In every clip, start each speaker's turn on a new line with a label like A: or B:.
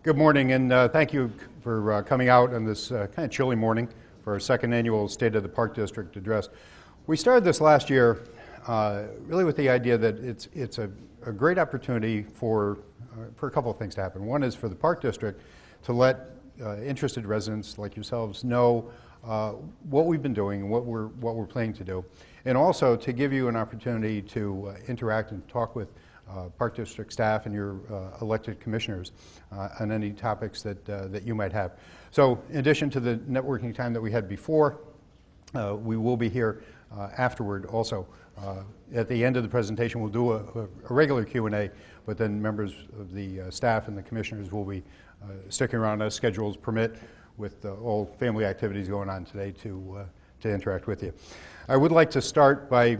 A: Good morning, and thank you for coming out on this kind of chilly morning for our second annual State of the Park District address. We started this last year really with the idea that it's a great opportunity for a couple of things to happen. One is for the Park District to let interested residents like yourselves know what we've been doing and what we're planning to do, and also to give you an opportunity to interact and talk with Park District staff and your elected commissioners on any topics that you might have. So in addition to the networking time that we had before, we will be here afterward also. At the end of the presentation, we'll do a regular Q&A, but then members of the staff and the commissioners will be sticking around as schedules permit with all family activities going on today to interact with you. I would like to start by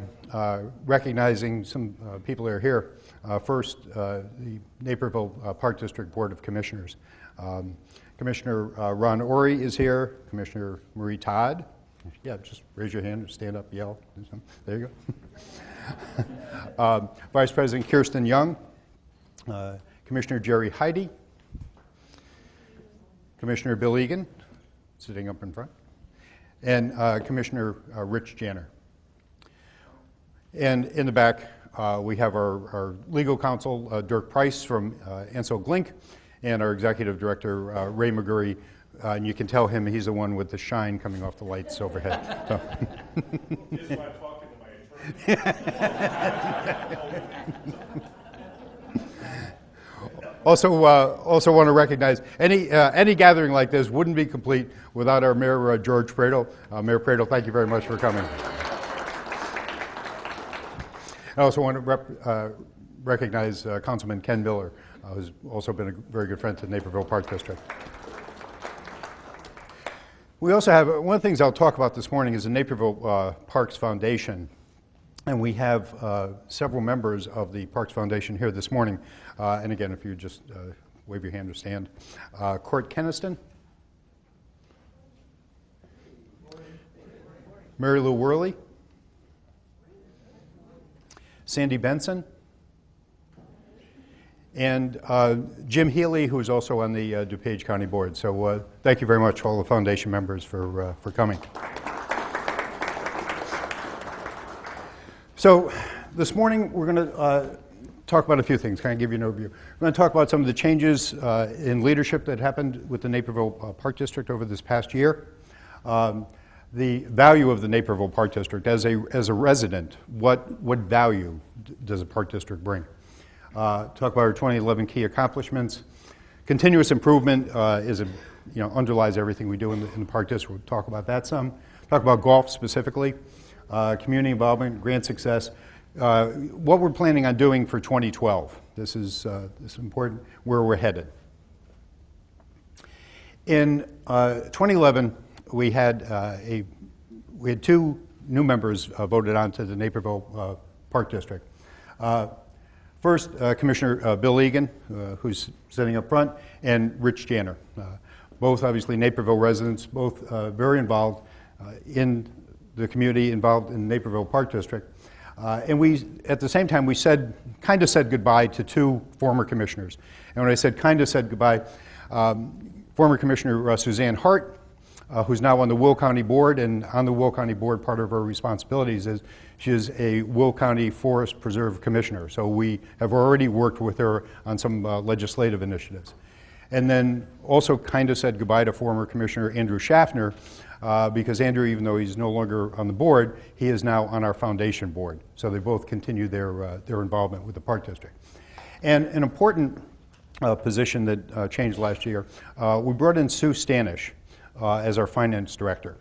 A: recognizing some people that are here. First, the Naperville Park District Board of Commissioners. Commissioner Ron Ori is here. Commissioner Marie Todd. Yeah, just raise your hand, stand up, yell. There you go. Vice President Kirsten Young. Commissioner Jerry Heide. Commissioner Bill Egan, sitting up in front. And Commissioner Rich Janner. And in the back, we have our legal counsel, Dirk Price from Ansel Glink, and our executive director, Ray McGurry. And you can tell him he's the one with the shine coming off the lights overhead. So.
B: This is why I'm talking to my attorney.
A: Also want to recognize any gathering like this wouldn't be complete without our Mayor, George Praedel. Mayor Praedel, thank you very much for coming. I also want to recognize Councilman Ken Miller, who's also been a very good friend to the Naperville Park District. We also have, one of the things I'll talk about this morning is the Naperville Parks Foundation. And we have several members of the Parks Foundation here this morning. And again, if you just wave your hand or stand. Court Keniston. Mary Lou Worley. Sandy Benson. And Jim Healy, who is also on the DuPage County Board. So thank you very much, all the foundation members, for coming. So this morning we're going to talk about a few things, kind of give you an overview. We're going to talk about some of the changes in leadership that happened with the Naperville Park District over this past year. The value of the Naperville Park District as a resident, what value does a park district bring? Talk about our 2011 key accomplishments. Continuous improvement underlies everything we do in the park district. We'll talk about that some. Talk about golf specifically. Community involvement, grant success, what we're planning on doing for 2012. This is important, where we're headed. In 2011, we had two new members voted onto the Naperville Park District. First, Commissioner Bill Egan, who's sitting up front, and Rich Janner. Both obviously Naperville residents, both very involved in the community, involved in the Naperville Park District. And we, at the same time, we kind of said goodbye to two former commissioners. And when I said kind of said goodbye, former Commissioner Suzanne Hart, who's now on the Will County Board, and on the Will County Board, part of her responsibilities is she is a Will County Forest Preserve Commissioner. So we have already worked with her on some legislative initiatives. And then also kind of said goodbye to former Commissioner Andrew Schaffner, because Andrew, even though he's no longer on the board, he is now on our foundation board. So they both continue their involvement with the Park District. And an important position that changed last year, we brought in Sue Stanish as our finance director.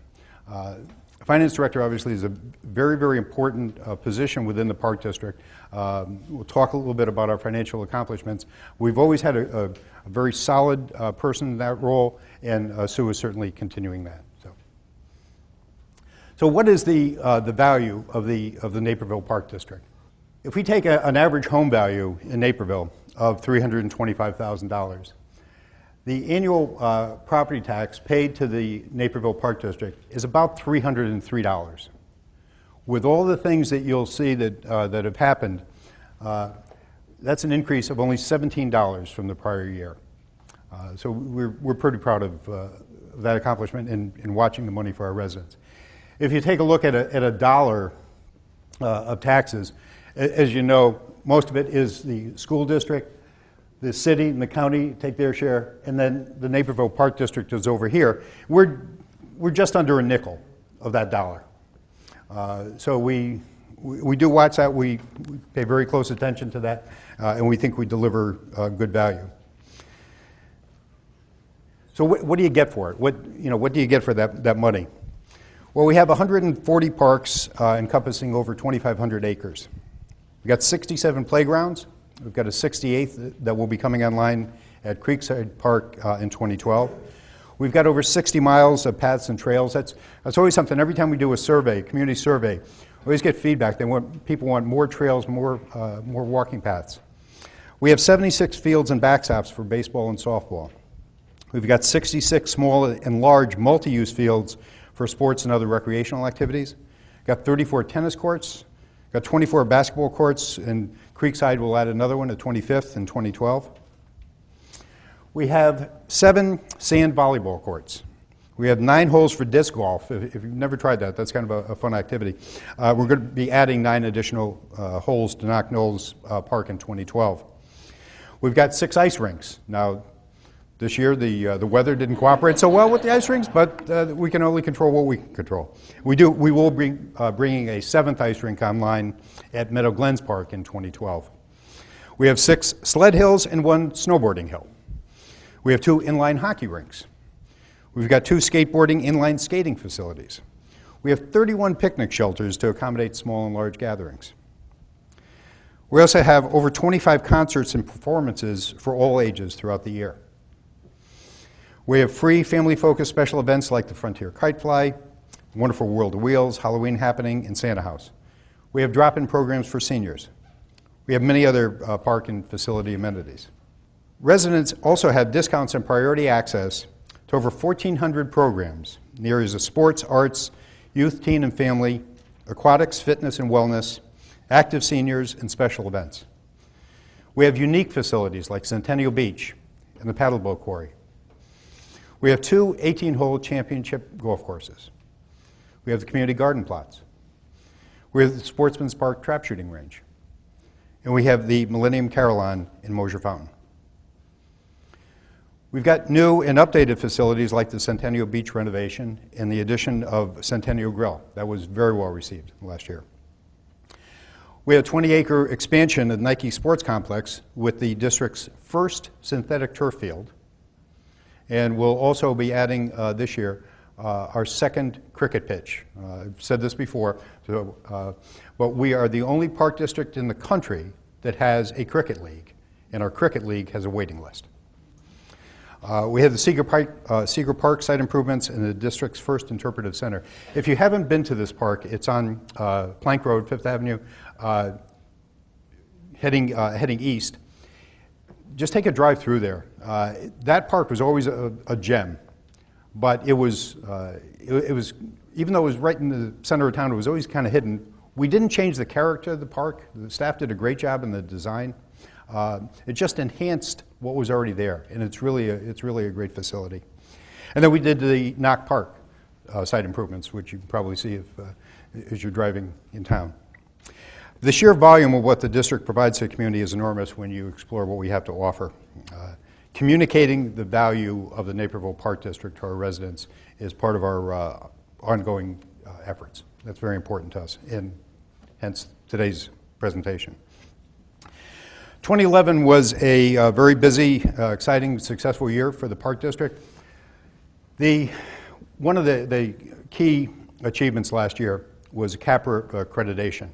A: Finance director obviously is a very, very important position within the Park District. We'll talk a little bit about our financial accomplishments. We've always had a very solid person in that role, and Sue is certainly continuing that. So what is the value of the Naperville Park District? If we take an average home value in Naperville of $325,000, the annual property tax paid to the Naperville Park District is about $303. With all the things that you'll see that have happened, that's an increase of only $17 from the prior year. So we're pretty proud of that accomplishment in watching the money for our residents. If you take a look at a dollar of taxes, as you know, most of it is the school district, the city and the county take their share, and then the Naperville Park District is over here. We're just under a nickel of that dollar. So we do watch that. We pay very close attention to that, and we think we deliver good value. So what do you get for it? What do you get for that money? Well, we have 140 parks encompassing over 2,500 acres. We've got 67 playgrounds. We've got a 68th that will be coming online at Creekside Park in 2012. We've got over 60 miles of paths and trails. That's always something. Every time we do a survey, community survey, we always get feedback. People want more trails, more walking paths. We have 76 fields and backstops for baseball and softball. We've got 66 small and large multi-use fields for sports and other recreational activities. Got 34 tennis courts. Got 24 basketball courts, and Creekside will add another one, the 25th in 2012. We have 7 sand volleyball courts. We have 9 holes for disc golf. If you've never tried that, that's kind of a fun activity. We're going to be adding 9 additional holes to Knock Knolls Park in 2012. We've got 6 ice rinks. Now, this year the weather didn't cooperate so well with the ice rinks, but we can only control what we can control. We will be bringing a 7th ice rink online at Meadow Glens Park in 2012. We have 6 sled hills and 1 snowboarding hill. We have 2 inline hockey rinks. We've got 2 skateboarding inline skating facilities. We have 31 picnic shelters to accommodate small and large gatherings. We also have over 25 concerts and performances for all ages throughout the year. We have free family-focused special events like the Frontier Kite Fly, Wonderful World of Wheels, Halloween Happening, and Santa House. We have drop-in programs for seniors. We have many other park and facility amenities. Residents also have discounts and priority access to over 1,400 programs in the areas of sports, arts, youth, teen, and family, aquatics, fitness and wellness, active seniors, and special events. We have unique facilities like Centennial Beach and the paddleboat quarry. We have 2 18-hole championship golf courses. We have the community garden plots. We have the Sportsman's Park trap shooting range. And we have the Millennium Carillon in Moser Fountain. We've got new and updated facilities like the Centennial Beach renovation and the addition of Centennial Grill. That was very well received last year. We have a 20-acre expansion of the Nike Sports Complex with the district's first synthetic turf field. And we'll also be adding this year our 2nd cricket pitch. I've said this before, but we are the only park district in the country that has a cricket league, and our cricket league has a waiting list. We have the Seeger Park site improvements and the district's first interpretive center. If you haven't been to this park, it's on Plank Road, 5th Avenue, heading east. Just take a drive through there. That park was always a gem, but it was, even though it was right in the center of town, it was always kind of hidden. We didn't change the character of the park. The staff did a great job in the design. It just enhanced what was already there, and it's really a great facility. And then we did the Knock Park site improvements, which you can probably see as you're driving in town. The sheer volume of what the district provides to the community is enormous when you explore what we have to offer. Communicating the value of the Naperville Park District to our residents is part of our ongoing efforts. That's very important to us, and hence today's presentation. 2011 was a very busy, exciting, successful year for the Park District. One of the key achievements last year was CAPRA accreditation.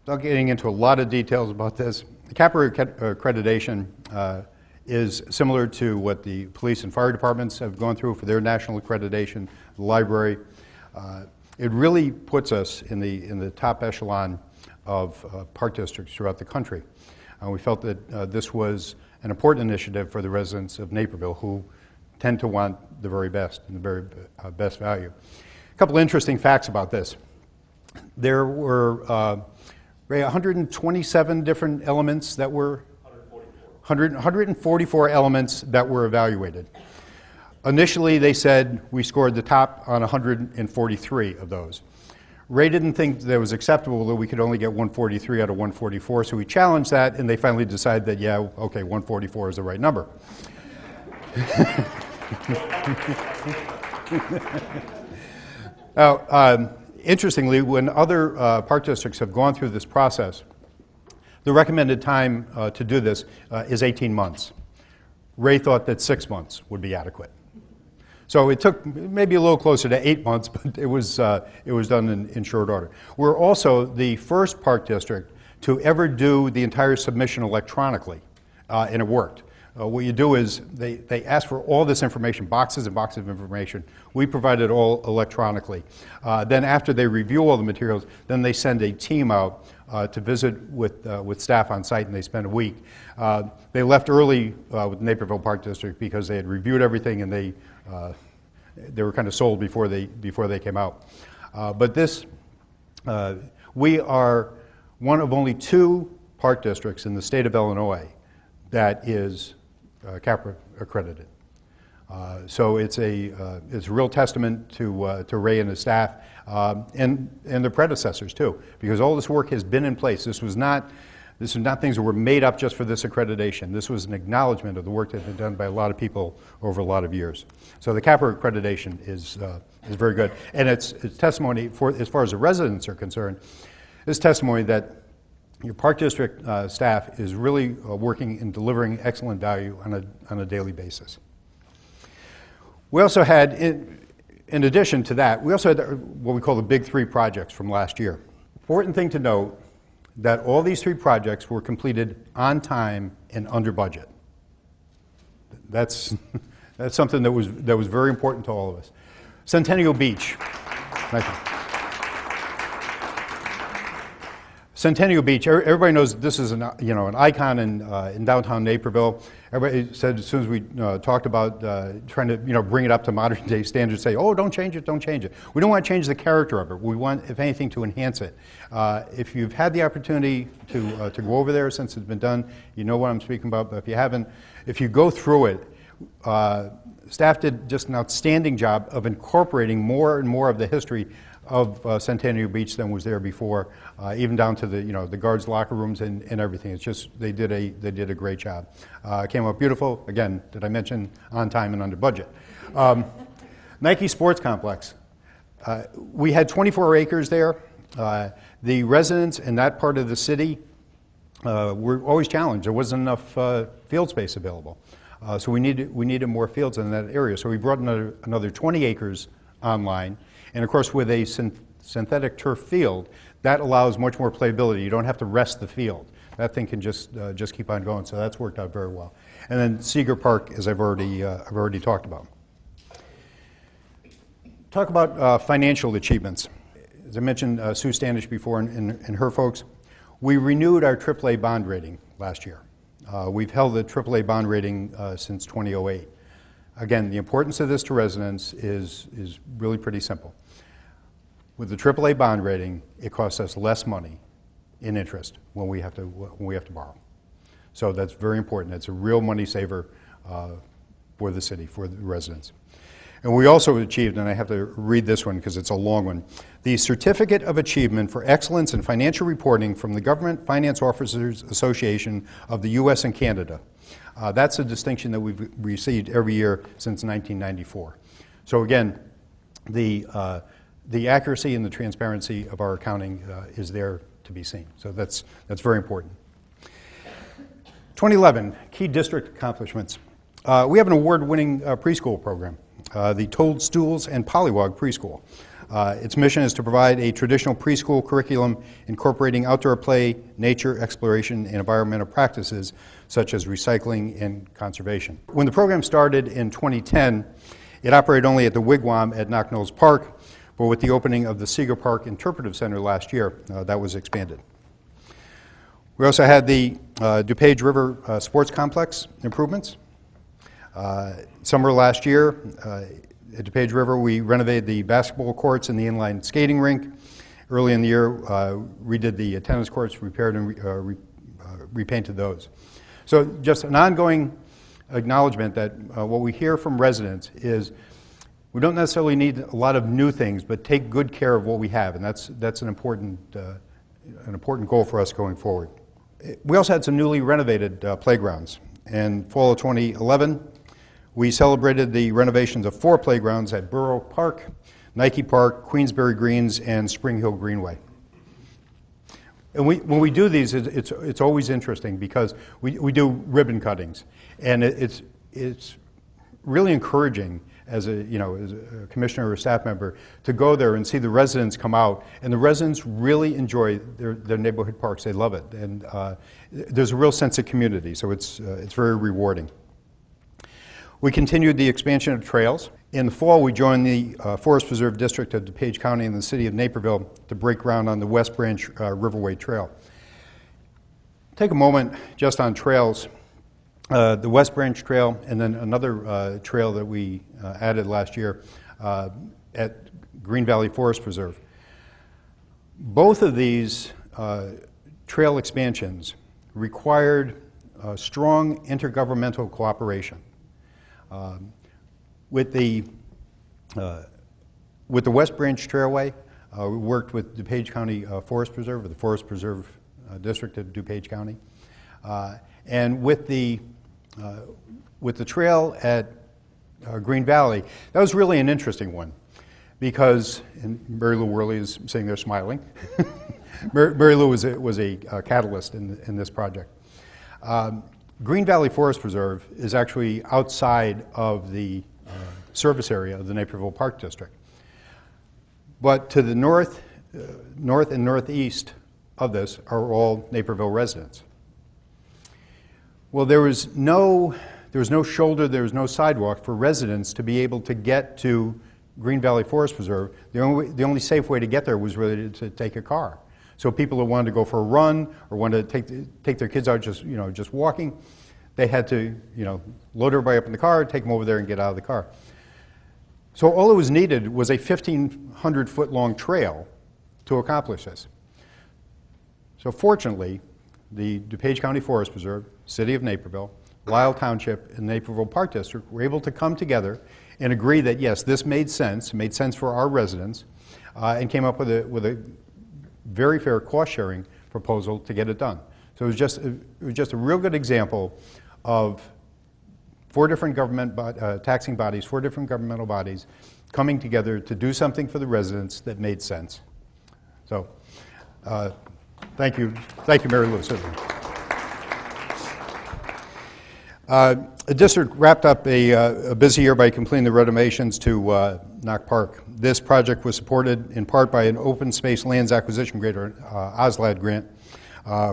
A: Without getting into a lot of details about this, the CAPRA accreditation is similar to what the police and fire departments have gone through for their national accreditation, the library. It really puts us in the top echelon of park districts throughout the country. We felt that this was an important initiative for the residents of Naperville who tend to want the very best and the very best value. A couple interesting facts about this. There were 127 different elements that were
B: 144.
A: 144 elements that were evaluated. Initially, they said we scored the top on 143 of those. Ray didn't think that was acceptable, that we could only get 143 out of 144, so we challenged that, and they finally decided that, yeah, okay, 144 is the right number. Now, interestingly, when other park districts have gone through this process, the recommended time to do this is 18 months. Ray thought that 6 months would be adequate. So it took maybe a little closer to 8 months, but it was done in short order. We're also the first park district to ever do the entire submission electronically, and it worked. What you do is they ask for all this information, boxes and boxes of information. We provide it all electronically. Then after they review all the materials, then they send a team out to visit with staff on site, and they spend a week. They left early with Naperville Park District because they had reviewed everything, and they were kind of sold before they came out. But this, we are one of only 2 park districts in the state of Illinois that is CAPRA accredited. So it's a real testament to Ray and his staff and their predecessors too, because all this work has been in place. This was not things that were made up just for this accreditation. This was an acknowledgement of the work that had been done by a lot of people over a lot of years. So the CAPRA accreditation is very good, and it's testimony for, as far as the residents are concerned, it's testimony that your park district staff is really working and delivering excellent value on a daily basis. We also had, in addition to that, we also had what we call the big 3 projects from last year. Important thing to note that all these 3 projects were completed on time and under budget. That's something that was very important to all of us. Centennial Beach. Thank you. Centennial Beach, everybody knows this is an icon in downtown Naperville. Everybody said as soon as we talked about trying to bring it up to modern day standards, say, oh, don't change it, don't change it. We don't want to change the character of it. We want, if anything, to enhance it. If you've had the opportunity to go over there since it's been done, you know what I'm speaking about. But if you haven't, if you go through it, staff did just an outstanding job of incorporating more and more of the history of Centennial Beach than was there before, even down to the guards' locker rooms and everything. It's just they did a great job. Came out beautiful. Again, did I mention on time and under budget? Nike Sports Complex. We had 24 acres there. The residents in that part of the city were always challenged. There wasn't enough field space available, so we needed more fields in that area. So we brought another 20 acres online. And of course, with a synthetic turf field, that allows much more playability. You don't have to rest the field. That thing can just keep on going. So that's worked out very well. And then Seeger Park, as I've already talked about. Talk about financial achievements. As I mentioned, Sue Standish before and her folks, we renewed our AAA bond rating last year. We've held the AAA bond rating since 2008. Again, the importance of this to residents is really pretty simple. With the AAA bond rating, it costs us less money in interest when we have to borrow. So that's very important. It's a real money saver for the city, for the residents. And we also achieved, and I have to read this one because it's a long one, the Certificate of Achievement for Excellence in Financial Reporting from the Government Finance Officers Association of the U.S. and Canada. That's a distinction that we've received every year since 1994. So again, the accuracy and the transparency of our accounting is there to be seen. So that's very important. 2011, key district accomplishments. We have an award-winning preschool program, the Toadstools and Pollywog Preschool. Its mission is to provide a traditional preschool curriculum incorporating outdoor play, nature, exploration, and environmental practices such as recycling and conservation. When the program started in 2010, it operated only at the Wigwam at Knock Knolls Park, but with the opening of the Seeger Park Interpretive Center last year, that was expanded. We also had the DuPage River Sports Complex improvements. Summer last year, at DuPage River, we renovated the basketball courts and the inline skating rink. Early in the year, redid the tennis courts, repaired and repainted those. So just an ongoing acknowledgement that what we hear from residents is we don't necessarily need a lot of new things, but take good care of what we have, and that's an important goal for us going forward. We also had some newly renovated playgrounds. In fall of 2011, we celebrated the renovations of 4 playgrounds at Borough Park, Nike Park, Queensbury Greens, and Spring Hill Greenway. And when we do these, it's always interesting because we do ribbon cuttings, and it's really encouraging as a commissioner or staff member to go there and see the residents come out, and the residents really enjoy their neighborhood parks. They love it, and there's a real sense of community, so it's very rewarding. We continued the expansion of trails. In the fall, we joined the Forest Preserve District of DuPage County and the city of Naperville to break ground on the West Branch Riverway Trail. Take a moment just on trails. The West Branch Trail, and then another trail that we added last year at Green Valley Forest Preserve. Both of these trail expansions required strong intergovernmental cooperation. With the West Branch Trailway, we worked with DuPage County Forest Preserve, or the Forest Preserve District of DuPage County, and with the trail at Green Valley. That was really an interesting one because, and Mary Lou Worley is sitting there smiling. Mary Lou was a catalyst in this project. Green Valley Forest Preserve is actually outside of the service area of the Naperville Park District. But to the north and northeast of this are all Naperville residents. Well, there was no shoulder, there was no sidewalk for residents to be able to get to Green Valley Forest Preserve. The only safe way to get there was really to take a car. So people who wanted to go for a run or wanted to take their kids out just walking, they had to load everybody up in the car, take them over there and get out of the car. So all that was needed was a 1,500-foot long trail to accomplish this. So fortunately, the DuPage County Forest Preserve, City of Naperville, Lyle Township, and Naperville Park District were able to come together and agree that yes, this made sense for our residents, and came up with a very fair cost-sharing proposal to get it done. So it was just a real good example of 4 different taxing bodies, 4 different governmental bodies coming together to do something for the residents that made sense. So, thank you, Mary Lou. The district wrapped up a busy year by completing the renovations to Knock Park. This project was supported in part by an open space lands acquisition grant, or OSLAD grant,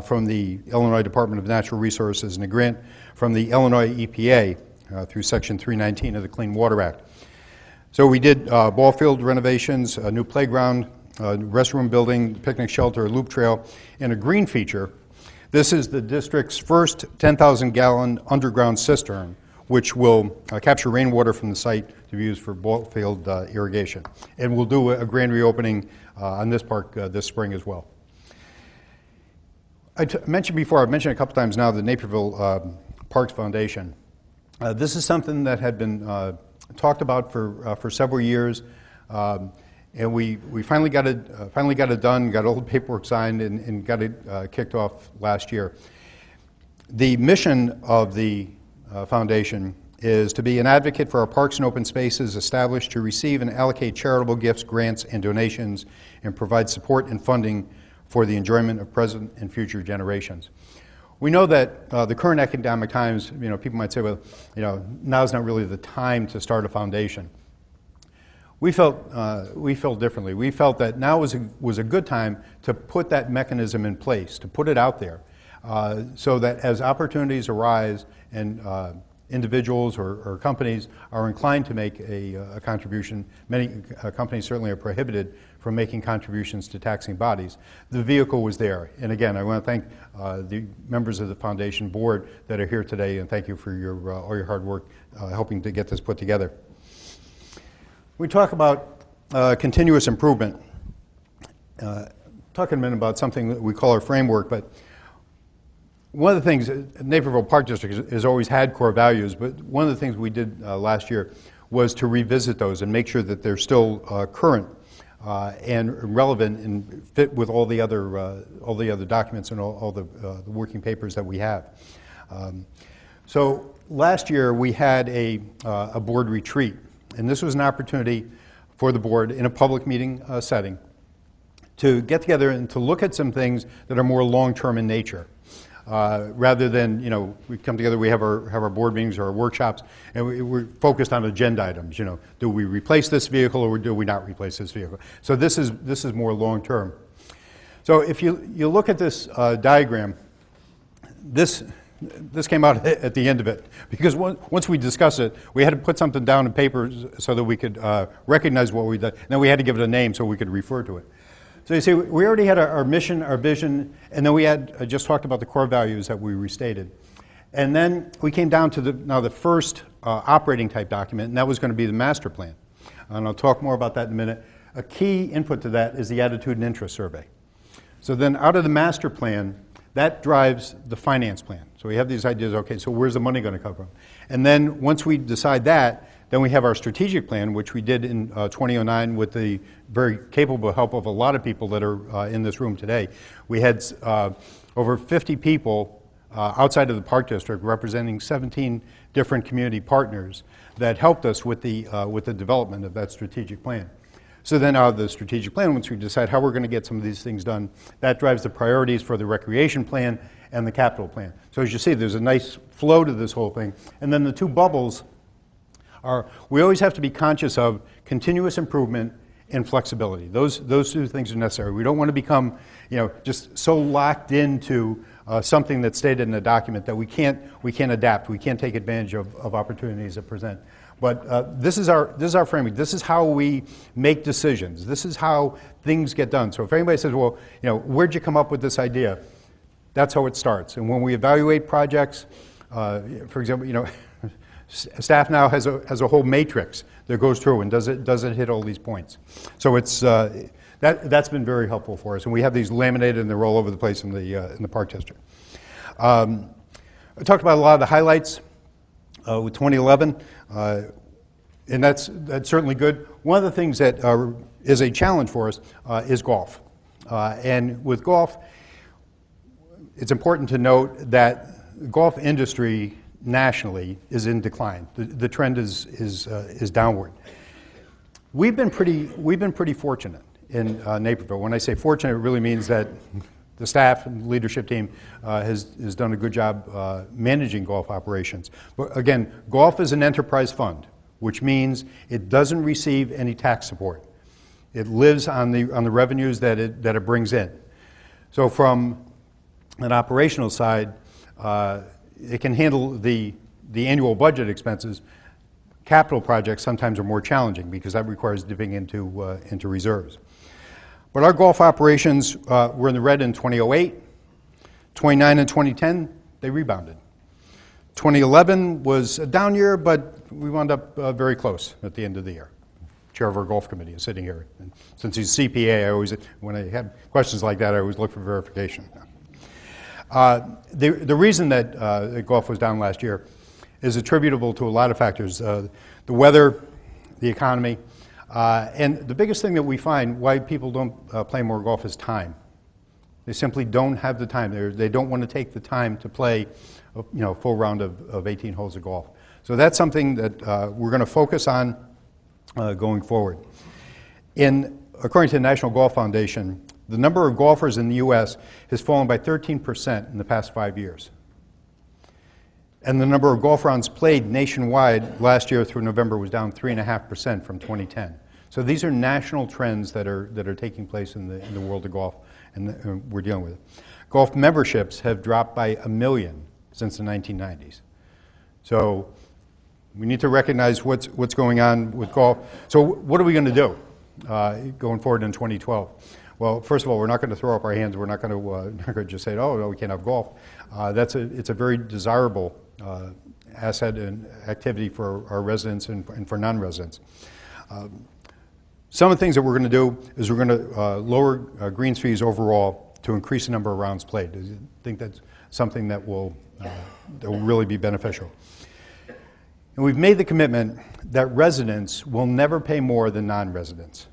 A: from the Illinois Department of Natural Resources, and a grant from the Illinois EPA through Section 319 of the Clean Water Act. So we did ball field renovations, a new playground, restroom building, picnic shelter, a loop trail, and a green feature. This is the district's first 10,000-gallon underground cistern, which will capture rainwater from the site to be used for ball field irrigation. And we'll do a grand reopening on this park this spring as well. Mentioned before, I've mentioned a couple times now, the Naperville Parks Foundation. This is something that had been talked about for several years, and we finally got it done, got all the paperwork signed, and got it kicked off last year. The mission of the foundation is to be an advocate for our parks and open spaces, established to receive and allocate charitable gifts, grants, and donations, and provide support and funding for the enjoyment of present and future generations. We know that the current economic times, people might say, well, now's not really the time to start a foundation. We felt differently. We felt that now was a good time to put that mechanism in place, to put it out there, so that as opportunities arise and individuals or companies are inclined to make a contribution, many companies certainly are prohibited from making contributions to taxing bodies. The vehicle was there. And again, I want to thank the members of the foundation board that are here today, and thank you for all your hard work helping to get this put together. We talk about continuous improvement. Talk in a minute about something that we call our framework, but one of the things, Naperville Park District has always had core values, but one of the things we did last year was to revisit those and make sure that they're still current and relevant and fit with all the other documents and all the working papers that we have. So last year we had a board retreat, and this was an opportunity for the board in a public meeting setting to get together and to look at some things that are more long-term in nature. Rather than, we come together, we have our board meetings or our workshops, and we're focused on agenda items. Do we replace this vehicle or do we not replace this vehicle? So this is more long-term. So if you look at this diagram, this came out at the end of it, because once we discussed it, we had to put something down in paper so that we could recognize what we did, and then we had to give it a name so we could refer to it. So you see, we already had our mission, our vision, and then we had I just talked about the core values that we restated. And then we came down to the first operating type document, and that was going to be the master plan. And I'll talk more about that in a minute. A key input to that is the attitude and interest survey. So then out of the master plan, that drives the finance plan. So we have these ideas, okay, so where's the money going to come from? And then once we decide that, then we have our strategic plan, which we did in 2009 with the very capable help of a lot of people that are in this room today. We had over 50 people outside of the Park District representing 17 different community partners that helped us with the development of that strategic plan. So then out of the strategic plan, once we decide how we're going to get some of these things done, that drives the priorities for the recreation plan and the capital plan. So as you see, there's a nice flow to this whole thing. And then the two bubbles we always have to be conscious of continuous improvement and flexibility. Those two things are necessary. We don't want to become, just so locked into something that's stated in a document that we can't adapt. We can't take advantage of opportunities that present. But this is our framework. This is how we make decisions. This is how things get done. So if anybody says, well, where'd you come up with this idea? That's how it starts. And when we evaluate projects, for example, staff now has a whole matrix that goes through and does it hit all these points. So it's that's been very helpful for us, and we have these laminated and they're all over the place in the Park District. I talked about a lot of the highlights with 2011, and that's certainly good. One of the things that is a challenge for us is golf, and with golf, it's important to note that the golf industry nationally is in decline. The trend is downward. We've been pretty fortunate in Naperville. When I say fortunate, it really means that the staff and leadership team has done a good job managing golf operations. But again, golf is an enterprise fund, which means it doesn't receive any tax support. It lives on the revenues that it brings in. So from an operational side, it can handle the annual budget expenses. Capital projects sometimes are more challenging because that requires dipping into reserves. But our golf operations were in the red in 2008. 2009 and 2010, they rebounded. 2011 was a down year, but we wound up very close at the end of the year. Chair of our golf committee is sitting here. And since he's CPA, when I have questions like that, I always look for verification. The reason that golf was down last year is attributable to a lot of factors. The weather, the economy, and the biggest thing that we find why people don't play more golf is time. They simply don't have the time. They don't want to take the time to play a full round of 18 holes of golf. So that's something that we're going to focus on going forward. According to the National Golf Foundation, the number of golfers in the U.S. has fallen by 13% in the past 5 years. And the number of golf rounds played nationwide last year through November was down 3.5% from 2010. So these are national trends that are taking place in the world of golf, and we're dealing with it. Golf memberships have dropped by 1 million since the 1990s. So we need to recognize what's going on with golf. So what are we going to do going forward in 2012? Well, first of all, we're not going to throw up our hands. We're not going to just say, oh, no, we can't have golf. It's a very desirable asset and activity for our residents and for non-residents. Some of the things that we're going to do is we're going to lower greens fees overall to increase the number of rounds played. I think that's something that will really be beneficial. And we've made the commitment that residents will never pay more than non-residents.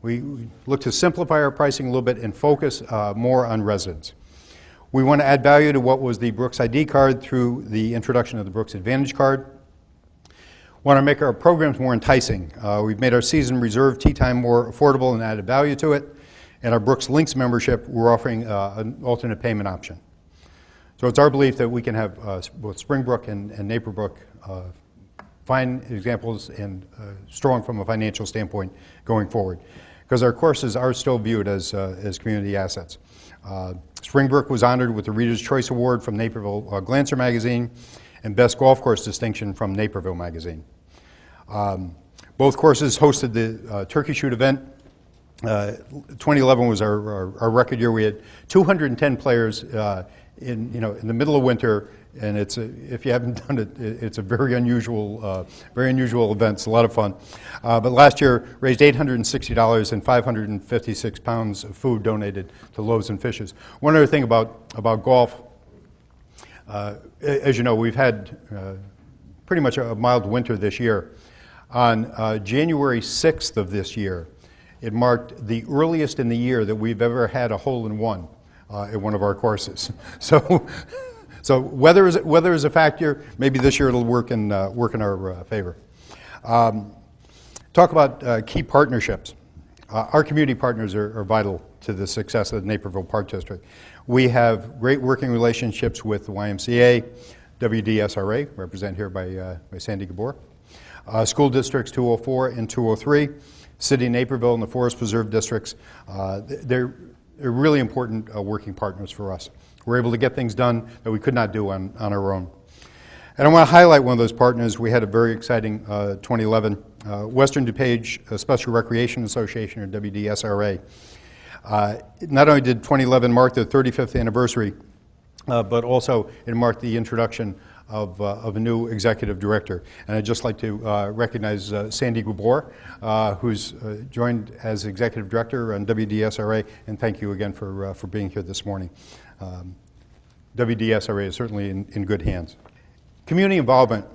A: We look to simplify our pricing a little bit and focus more on residents. We want to add value to what was the Brooks ID card through the introduction of the Brooks Advantage card. Want to make our programs more enticing. We've made our season reserve tea time more affordable and added value to it. And our Brooks Links membership, we're offering an alternate payment option. So it's our belief that we can have both Springbrook and Naperville fine examples and strong from a financial standpoint going forward, because our courses are still viewed as community assets. Springbrook was honored with the Reader's Choice Award from Naperville Glancer magazine and Best Golf Course distinction from Naperville magazine. Both courses hosted the turkey shoot event. 2011 was our record year. We had 210 players in the middle of winter, and if you haven't done it, it's a very unusual event. It's a lot of fun. But last year raised $860 and 556 pounds of food donated to Loaves and Fishes. One other thing about golf, as you know, we've had pretty much a mild winter this year. On January 6th of this year, it marked the earliest in the year that we've ever had a hole-in-one at one of our courses. So weather is a factor. Maybe this year it'll work in our favor. Talk about key partnerships. Our community partners are vital to the success of the Naperville Park District. We have great working relationships with the YMCA, WDSRA, represented here by Sandy Gabor, school districts 204 and 203, City of Naperville and the Forest Preserve districts. They're really important working partners for us. We're able to get things done that we could not do on our own. And I want to highlight one of those partners. We had a very exciting 2011 Western DuPage Special Recreation Association, or WDSRA. Not only did 2011 mark the 35th anniversary, but also it marked the introduction of a new executive director. And I'd just like to recognize Sandy Gabor, who's joined as executive director on WDSRA, and thank you again for being here this morning. WDSRA is certainly in good hands. Community involvement.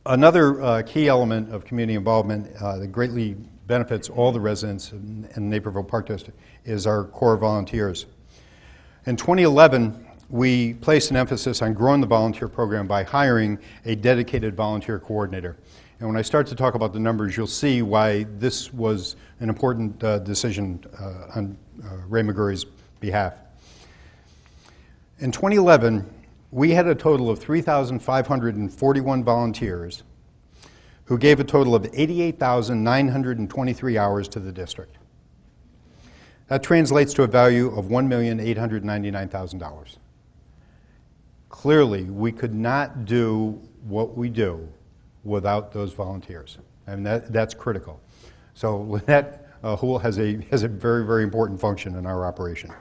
A: Another key element of community involvement that greatly benefits all the residents in the Naperville Park District is our core volunteers. In 2011, we placed an emphasis on growing the volunteer program by hiring a dedicated volunteer coordinator. And when I start to talk about the numbers, you'll see why this was an important decision on Ray McGurry's behalf. In 2011, we had a total of 3,541 volunteers who gave a total of 88,923 hours to the district. That translates to a value of $1,899,000. Clearly, we could not do what we do without those volunteers. I mean, that's critical. So Lynette Houle has a very, very important function in our operation.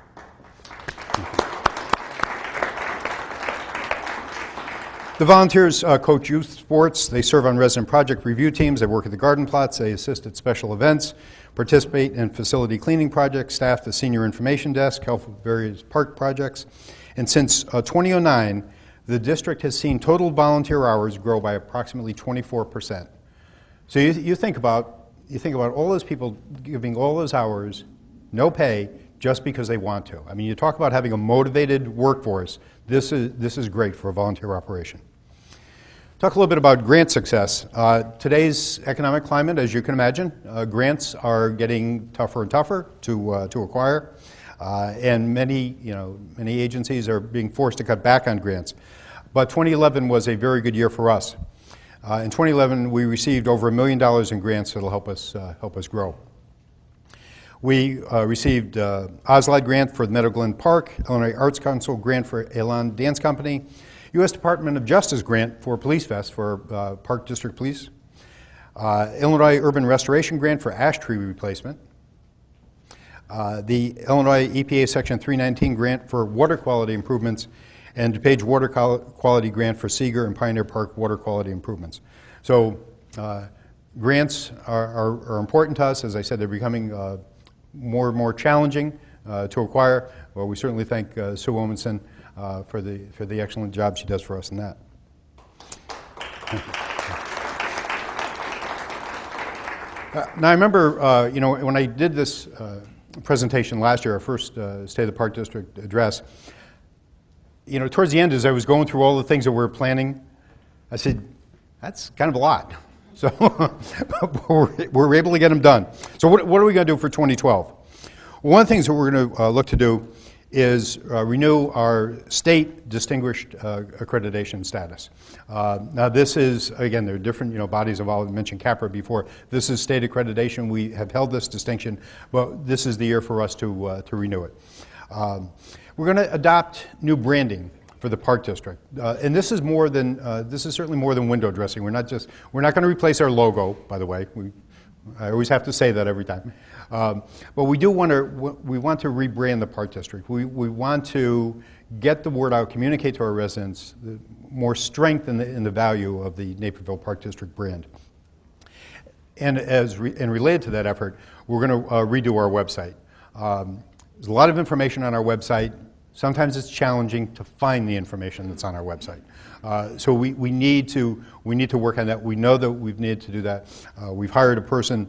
A: The volunteers coach youth sports. They serve on resident project review teams. They work at the garden plots. They assist at special events, participate in facility cleaning projects, staff the senior information desk, help with various park projects. And since 2009, the district has seen total volunteer hours grow by approximately 24%. So you think about all those people giving all those hours, no pay, just because they want to. I mean, you talk about having a motivated workforce. This is great for a volunteer operation. Talk a little bit about grant success. Today's economic climate, as you can imagine, grants are getting tougher and tougher to acquire, and many agencies are being forced to cut back on grants. But 2011 was a very good year for us. In 2011, we received over $1 million in grants that will help us grow. We received OSLIDE grant for the Meadow Glen Park, Illinois Arts Council grant for Elan Dance Company, U.S. Department of Justice grant for Police Fest for Park District Police, Illinois Urban Restoration grant for ash tree replacement, the Illinois EPA Section 319 grant for water quality improvements, and DuPage Water Quality grant for Seeger and Pioneer Park water quality improvements. So grants are important to us. As I said, they're becoming more and more challenging to acquire. Well, we certainly thank Sue Omenson for the excellent job she does for us in that. Now I remember, when I did this presentation last year, our first State of the Park District address, towards the end, as I was going through all the things that we're planning, I said, that's kind of a lot. So we're able to get them done. So what are we going to do for 2012? One of the things that we're going to look to do is renew our state distinguished accreditation status. Now this is, again, there are different bodies involved. I mentioned CAPRA before. This is state accreditation. We have held this distinction, but this is the year for us to renew it. We're going to adopt new branding for the Park District, and this is more than this is certainly more than window dressing. We're not going to replace our logo, by the way. I always have to say that every time, but we want to rebrand the Park District. We want to get the word out, communicate to our residents more strength in the value of the Naperville Park District brand. And related to that effort, we're going to redo our website. There's a lot of information on our website. Sometimes it's challenging to find the information that's on our website. So we need to work on that. We know that we've needed to do that. We've hired a person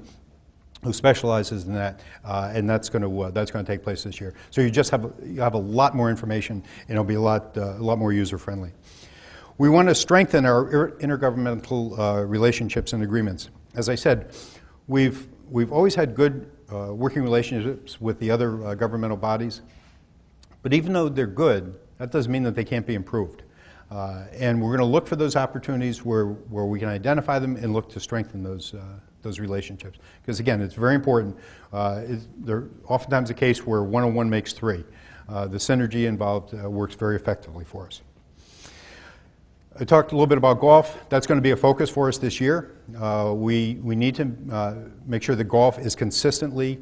A: who specializes in that, and that's going to take place this year. So you have a lot more information, and it'll be a lot more user friendly. We want to strengthen our intergovernmental relationships and agreements. As I said, we've always had good working relationships with the other governmental bodies. But even though they're good, that doesn't mean that they can't be improved. And we're going to look for those opportunities where we can identify them and look to strengthen those relationships. Because again, it's very important. They're oftentimes a case where 1-on-1 makes 3. The synergy involved works very effectively for us. I talked a little bit about golf. That's going to be a focus for us this year. We need to make sure that golf is consistently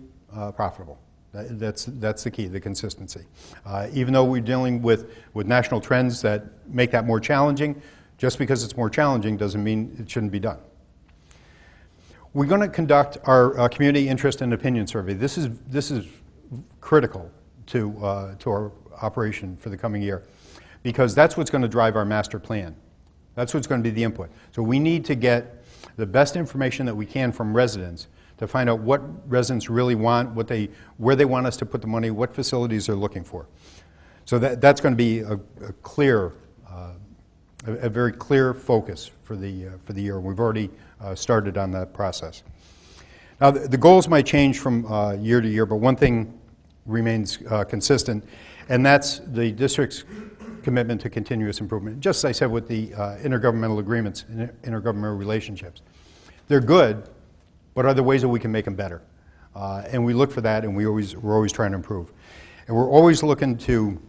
A: profitable. That's the key, the consistency. Even though we're dealing with national trends that make that more challenging, just because it's more challenging doesn't mean it shouldn't be done. We're going to conduct our community interest and opinion survey. This is critical to our operation for the coming year, because that's what's going to drive our master plan. That's what's going to be the input. So we need to get the best information that we can from residents to find out what residents really want, where they want us to put the money, what facilities they're looking for. So that's going to be a very clear focus for the year. We've already started on that process. Now the goals might change from year to year, but one thing remains consistent, and that's the district's commitment to continuous improvement. Just as I said with the intergovernmental agreements and intergovernmental relationships, they're good. But are there ways that we can make them better? And we look for that, and we're always trying to improve. And we're always looking to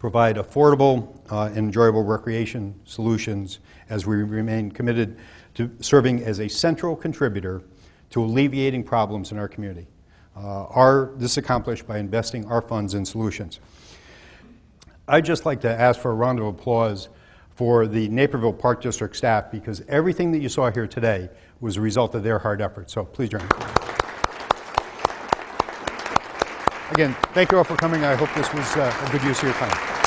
A: provide affordable and enjoyable recreation solutions as we remain committed to serving as a central contributor to alleviating problems in our community. This is accomplished by investing our funds in solutions. I'd just like to ask for a round of applause for the Naperville Park District staff, because everything that you saw here today was a result of their hard efforts. So please join me. Again, thank you all for coming. I hope this was a good use of your time.